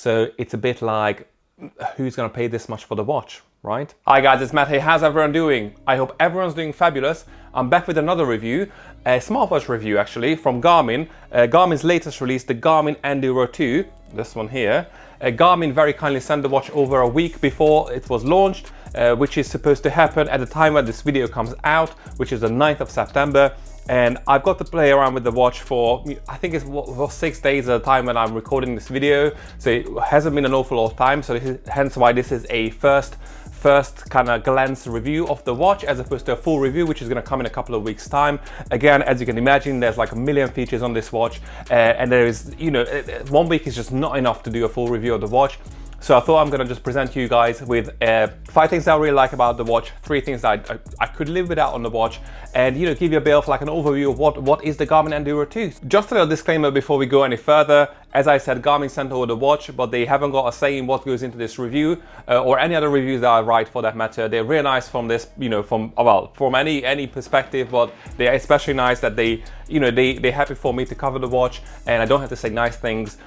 So it's a bit like, who's gonna pay this much for the watch, right? Hi guys, it's Matt here. How's everyone doing? I hope everyone's doing fabulous. I'm back with another review, a smartwatch review actually, from Garmin. Garmin's latest release, the Garmin Enduro 2, this one here. Garmin very kindly sent the watch over a week before it was launched, which is supposed to happen at the time when this video comes out, which is the 9th of September. And I've got to play around with the watch for, I think it's 6 days at a time when I'm recording this video. So it hasn't been an awful lot of time. So this is hence why this is a first kind of glance review of the watch, as opposed to a full review, which is going to come in a couple of weeks time. Again, as you can imagine, there's like a million features on this watch, and there is, 1 week is just not enough to do a full review of the watch. So I thought I'm gonna just present you guys with 5 things I really like about the watch, 3 things that I could live without on the watch, and give you a bit of like an overview of what is the Garmin Enduro 2. Just a little disclaimer before we go any further. As I said, Garmin sent over the watch, but they haven't got a say in what goes into this review, or any other reviews that I write for that matter. They're really nice from this, from any perspective, but they're especially nice that they're happy for me to cover the watch, and I don't have to say nice things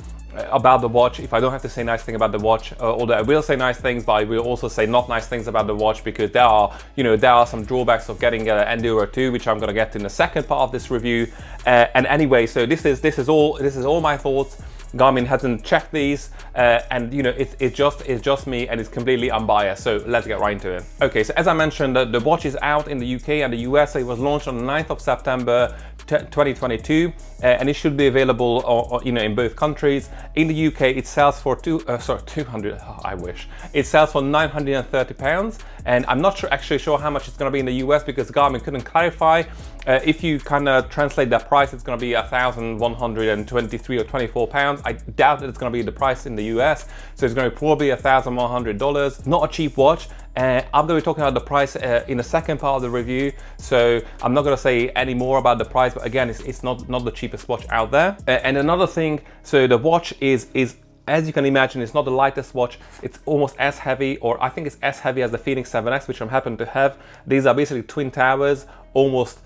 about the watch. If I don't have to say nice thing about the watch, although I will say nice things, but I will also say not nice things about the watch, because there are some drawbacks of getting an Enduro 2, which I'm going to get in the second part of this review. And anyway, so this is all my thoughts. Garmin hasn't checked these, and it's just me, and it's completely unbiased. So let's get right into it. Okay, so as I mentioned, the watch is out in the UK and the US. So it was launched on the 9th of September 2022, and it should be available in both countries. In the UK, it sells for 200. Oh, I wish it sells for £930, and I'm not actually sure how much it's going to be in the US, because Garmin couldn't clarify. If you kind of translate that price, it's going to be 1,123 or 24 pounds. I doubt that it's going to be the price in the US, so it's going to be probably $1,100. Not a cheap watch. I'm going to be talking about the price in the second part of the review, so I'm not going to say any more about the price, but again, it's not the cheapest watch out there. And another thing, so the watch is as you can imagine, it's not the lightest watch. It's almost as heavy, or I think it's as heavy as the Fenix 7X, which I'm happen to have. These are basically twin towers, almost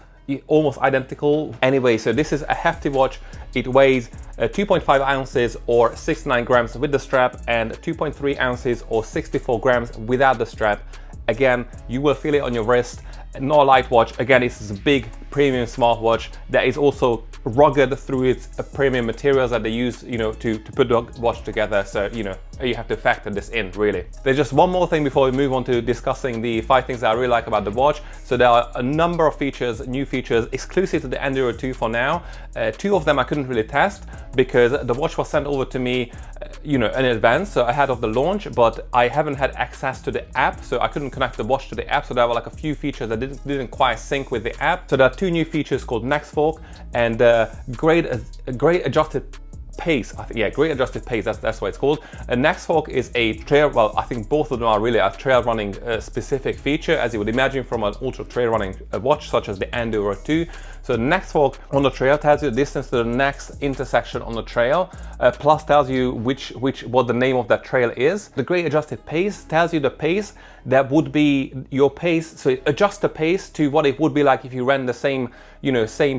identical. Anyway, so this is a hefty watch. It weighs 2.5 ounces or 69 grams with the strap, and 2.3 ounces or 64 grams without the strap. Again, you will feel it on your wrist. Not a light watch. Again, this is a big premium smartwatch that is also rugged through its premium materials that they use, to put the watch together. So, you have to factor this in, really. There's just one more thing before we move on to discussing the 5 things that I really like about the watch. So there are a number of features, new features, exclusive to the Enduro 2 for now. 2 of them I couldn't really test, because the watch was sent over to me, in advance, so ahead of the launch, but I haven't had access to the app, so I couldn't connect the watch to the app. So there were like a few features that didn't quite sync with the app. So there are 2 new features called NextFork and Grade-adjusted Pace. I think, yeah, Grade-adjusted Pace, that's what it's called. NextFork is a trail, well, I think both of them are really a trail running specific feature, as you would imagine from an ultra trail running watch such as the Enduro 2. So the NextFork on the trail tells you the distance to the next intersection on the trail, plus tells you what the name of that trail is. The Grade-adjusted Pace tells you the pace that would be your pace, so it adjusts the pace to what it would be like if you ran the same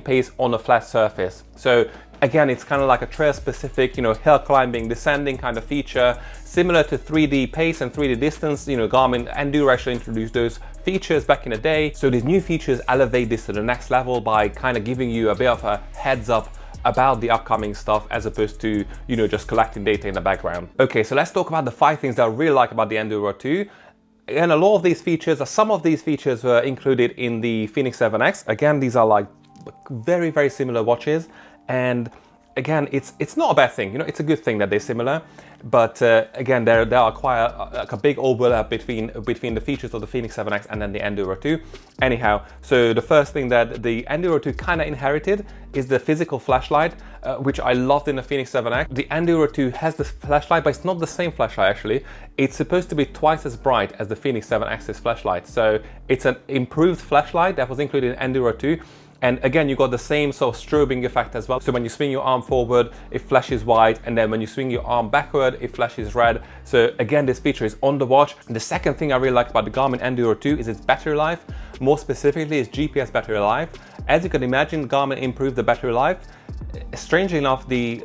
pace on a flat surface. So again, it's kind of like a trail specific, hill climbing, descending kind of feature, similar to 3D pace and 3D distance. Garmin Enduro actually introduced those features back in the day. So these new features elevate this to the next level by kind of giving you a bit of a heads up about the upcoming stuff, as opposed to, just collecting data in the background. Okay, so let's talk about the 5 things that I really like about the Enduro 2. And a lot of these features, some of these features were included in the Fenix 7X. Again, these are like very, very similar watches. And again, it's not a bad thing. It's a good thing that they're similar. But again, there are quite a big overlap between the features of the Fenix 7X and then the Enduro 2. Anyhow, so the first thing that the Enduro 2 kind of inherited is the physical flashlight, which I loved in the Fenix 7X. The Enduro 2 has this flashlight, but it's not the same flashlight actually. It's supposed to be twice as bright as the Fenix 7X's flashlight. So it's an improved flashlight that was included in Enduro 2. And again, you got the same sort of strobing effect as well. So when you swing your arm forward, it flashes white. And then when you swing your arm backward, it flashes red. So again, this feature is on the watch. And the second thing I really like about the Garmin Enduro 2 is its battery life. More specifically, its GPS battery life. As you can imagine, Garmin improved the battery life. strangely enough, the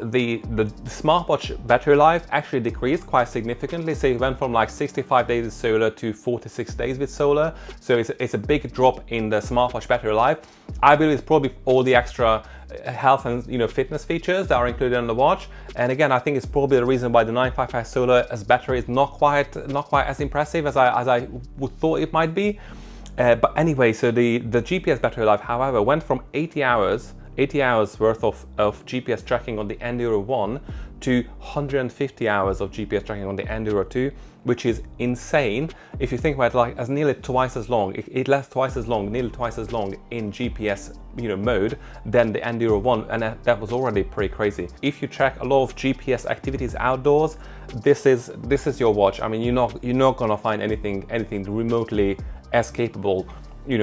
smartwatch battery life actually decreased quite significantly. So it went from like 65 days with solar to 46 days with solar. So it's a big drop in the smartwatch battery life. I believe it's probably all the extra health and fitness features that are included in the watch. And again, I think it's probably the reason why the 955 solar as battery is not quite as impressive as I would thought it might be. But anyway, so the GPS battery life, however, went from 80 hours worth of GPS tracking on the Enduro 1 to 150 hours of GPS tracking on the Enduro 2, which is insane. If you think about it, like, as nearly twice as long, it lasts nearly twice as long in GPS mode than the Enduro 1, and that was already pretty crazy. If you track a lot of GPS activities outdoors, this is your watch. I mean, you're not gonna find anything remotely as capable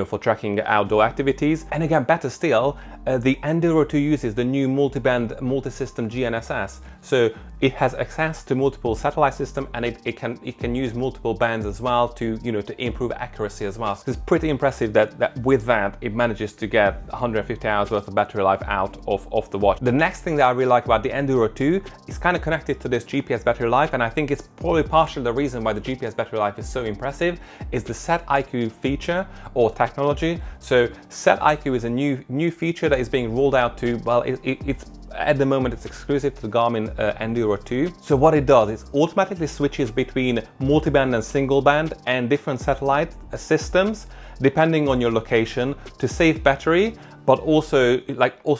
for tracking outdoor activities. And again, better still, the Enduro 2 uses the new multi-band, multi-system GNSS. So it has access to multiple satellite systems, and it can use multiple bands as well to to improve accuracy as well. So it's pretty impressive that with that it manages to get 150 hours worth of battery life out of the watch. The next thing that I really like about the Enduro 2 is kind of connected to this GPS battery life, and I think it's probably partially the reason why the GPS battery life is so impressive, is the Set IQ feature or technology. So Set IQ is a new feature that is being rolled out to, well, it's at the moment it's exclusive to the Garmin Enduro 2. So what it does is automatically switches between multi-band and single band and different satellite systems depending on your location to save battery, but also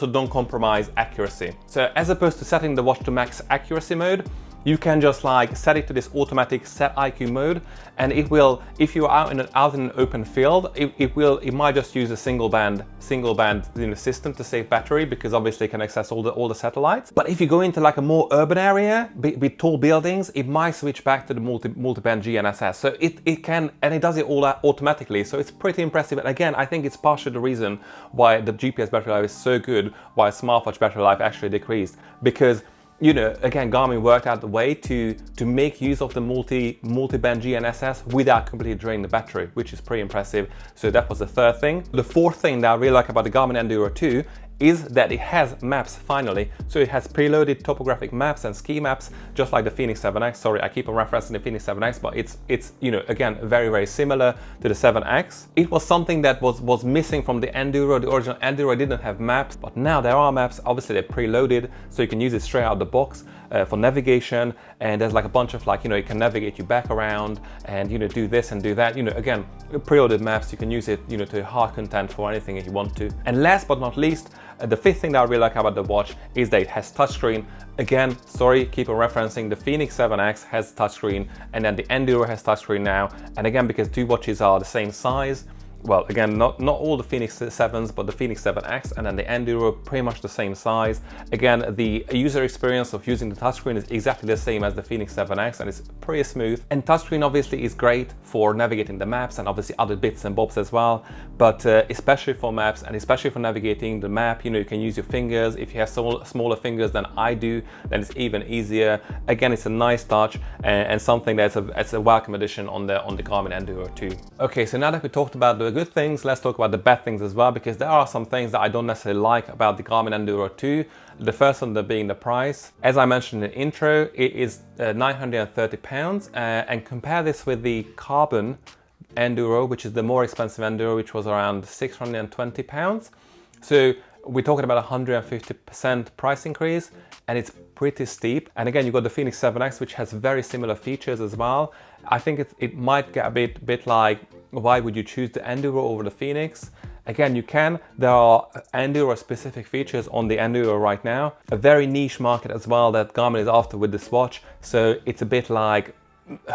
don't compromise accuracy. So as opposed to setting the watch to max accuracy mode, you can just set it to this automatic Set IQ mode, and it will, if you're out in an open field, it might just use a single band system to save battery, because obviously it can access all the satellites. But if you go into a more urban area with tall buildings, it might switch back to the multi-band GNSS. So it can, and it does it all automatically. So it's pretty impressive. And again, I think it's partially the reason why the GPS battery life is so good, why smartwatch battery life actually decreased, because again, Garmin worked out the way to make use of the multi-band GNSS without completely draining the battery, which is pretty impressive. So that was the third thing. The fourth thing that I really like about the Garmin Enduro 2 is that it has maps finally. So it has preloaded topographic maps and ski maps, just like the Fenix 7X. Sorry, I keep on referencing the Fenix 7X, but it's again, very, very similar to the 7X. It was something that was missing from the Enduro. The original Enduro didn't have maps, but now there are maps. Obviously they're preloaded, so you can use it straight out of the box for navigation. And there's a bunch of it can navigate you back around and do this and do that. Again, preloaded maps, you can use it to hard content for anything if you want to. And last but not least, the fifth thing that I really like about the watch is that it has touchscreen. Again, sorry, keep on referencing the Fenix 7X has touchscreen, and then the Enduro has touchscreen now. And again, because two watches are the same size, well, again, not all the Fenix 7s, but the Fenix 7X and then the Enduro, pretty much the same size. Again, the user experience of using the touchscreen is exactly the same as the Fenix 7X, and it's pretty smooth. And touchscreen obviously is great for navigating the maps and obviously other bits and bobs as well, but especially for maps and especially for navigating the map, you can use your fingers. If you have smaller fingers than I do, then it's even easier. Again, it's a nice touch and something that's a welcome addition on the Garmin Enduro 2. Okay, so now that we talked about the good things, let's talk about the bad things as well, because there are some things that I don't necessarily like about the Garmin Enduro 2. The first one being the price. As I mentioned in the intro, it is £930, and compare this with the Carbon Enduro, which is the more expensive Enduro, which was around £620. So we're talking about 150% price increase, and it's pretty steep. And again, you've got the Fenix 7X, which has very similar features as well. I think it might get a bit like, why would you choose the Enduro over the Fenix? Again, you can. There are Enduro specific features on the Enduro right now. A very niche market as well that Garmin is after with this watch. So it's a bit like,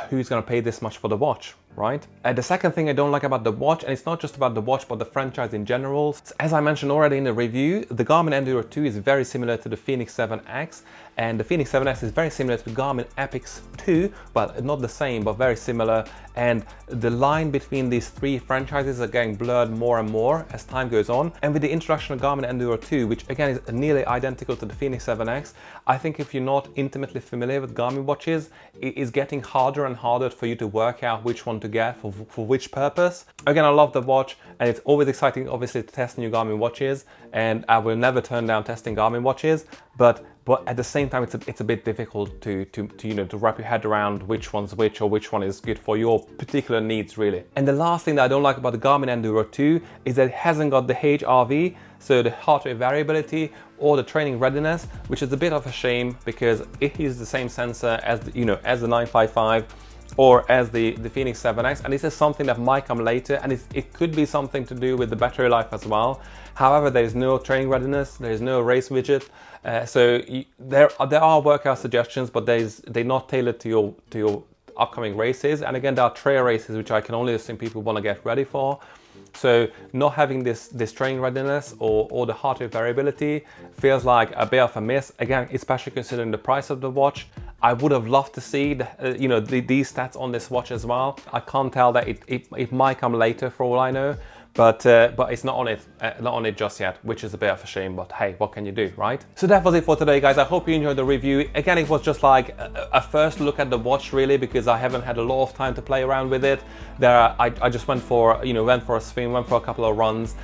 who's going to pay this much for the watch, right? The second thing I don't like about the watch, and it's not just about the watch, but the franchise in general. As I mentioned already in the review, the Garmin Enduro 2 is very similar to the Fenix 7X, and the Fenix 7X is very similar to the Garmin Epix 2, well, not the same, but very similar. And the line between these three franchises are getting blurred more and more as time goes on. And with the introduction of Garmin Enduro 2, which again is nearly identical to the Fenix 7X, I think if you're not intimately familiar with Garmin watches, it is getting harder and harder for you to work out which one want to get for which purpose. Again, I love the watch, and it's always exciting obviously to test new Garmin watches, and I will never turn down testing Garmin watches, but at the same time it's a bit difficult to you know, to wrap your head around which one's which, or which one is good for your particular needs really. And the last thing that I don't like about the Garmin Enduro 2 is that it hasn't got the HRV, so the heart rate variability or the training readiness, which is a bit of a shame because it uses the same sensor as the, you know, as the 955 or as the Fenix 7X, and this is something that might come later, and it could be something to do with the battery life as well. However, there is no training readiness, there is no race widget, so there are workout suggestions, but they're not tailored to your upcoming races. And again, there are trail races which I can only assume people want to get ready for. So not having this training readiness or the heart rate variability feels like a bit of a miss. Again, especially considering the price of the watch. I would have loved to see you know, these stats on this watch as well. I can't tell that it might come later for all I know, but it's not on it just yet, which is a bit of a shame, but hey, what can you do, right? So that was it for today, guys. I hope you enjoyed the review. Again, it was just like a first look at the watch really, because I haven't had a lot of time to play around with it. I just went for, you know, went for a swim, went for a couple of runs.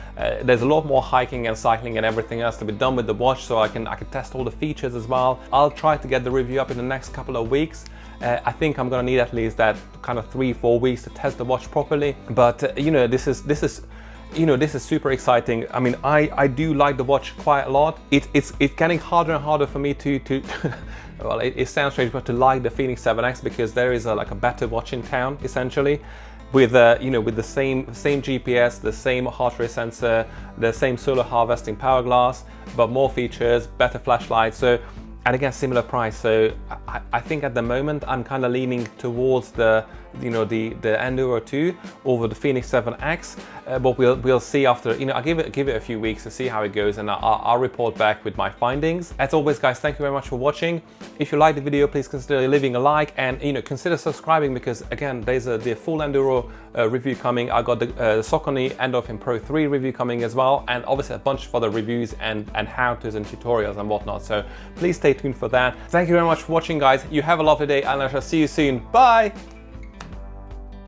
There's a lot more hiking and cycling and everything else to be done with the watch, so I can test all the features as well. I'll try to get the review up in the next couple of weeks. I think I'm gonna need at least that kind of 3-4 weeks to test the watch properly. But you know, this is you know, this is super exciting. I mean, I do like the watch quite a lot. It's getting harder and harder for me to well, it sounds strange, but to like the Fenix 7X, because there is like a better watch in town essentially, with you know, with the same GPS, the same heart rate sensor, the same solar harvesting power glass, but more features, better flashlight. So, and again, similar price. So I think at the moment I'm kind of leaning towards the, you know, the Enduro 2 over the Fenix 7X, but we'll see after, you know, I'll give it a few weeks to see how it goes, and I'll report back with my findings. As always, guys, thank you very much for watching. If you like the video, please consider leaving a like, and you know, consider subscribing, because again, there's the full Enduro review coming. I got the Saucony Endorphin Pro 3 review coming as well, and obviously a bunch of other reviews and how-tos and tutorials and whatnot. So please stay tuned for that. Thank you very much for watching, guys. You have a lovely day, and I shall see you soon. Bye.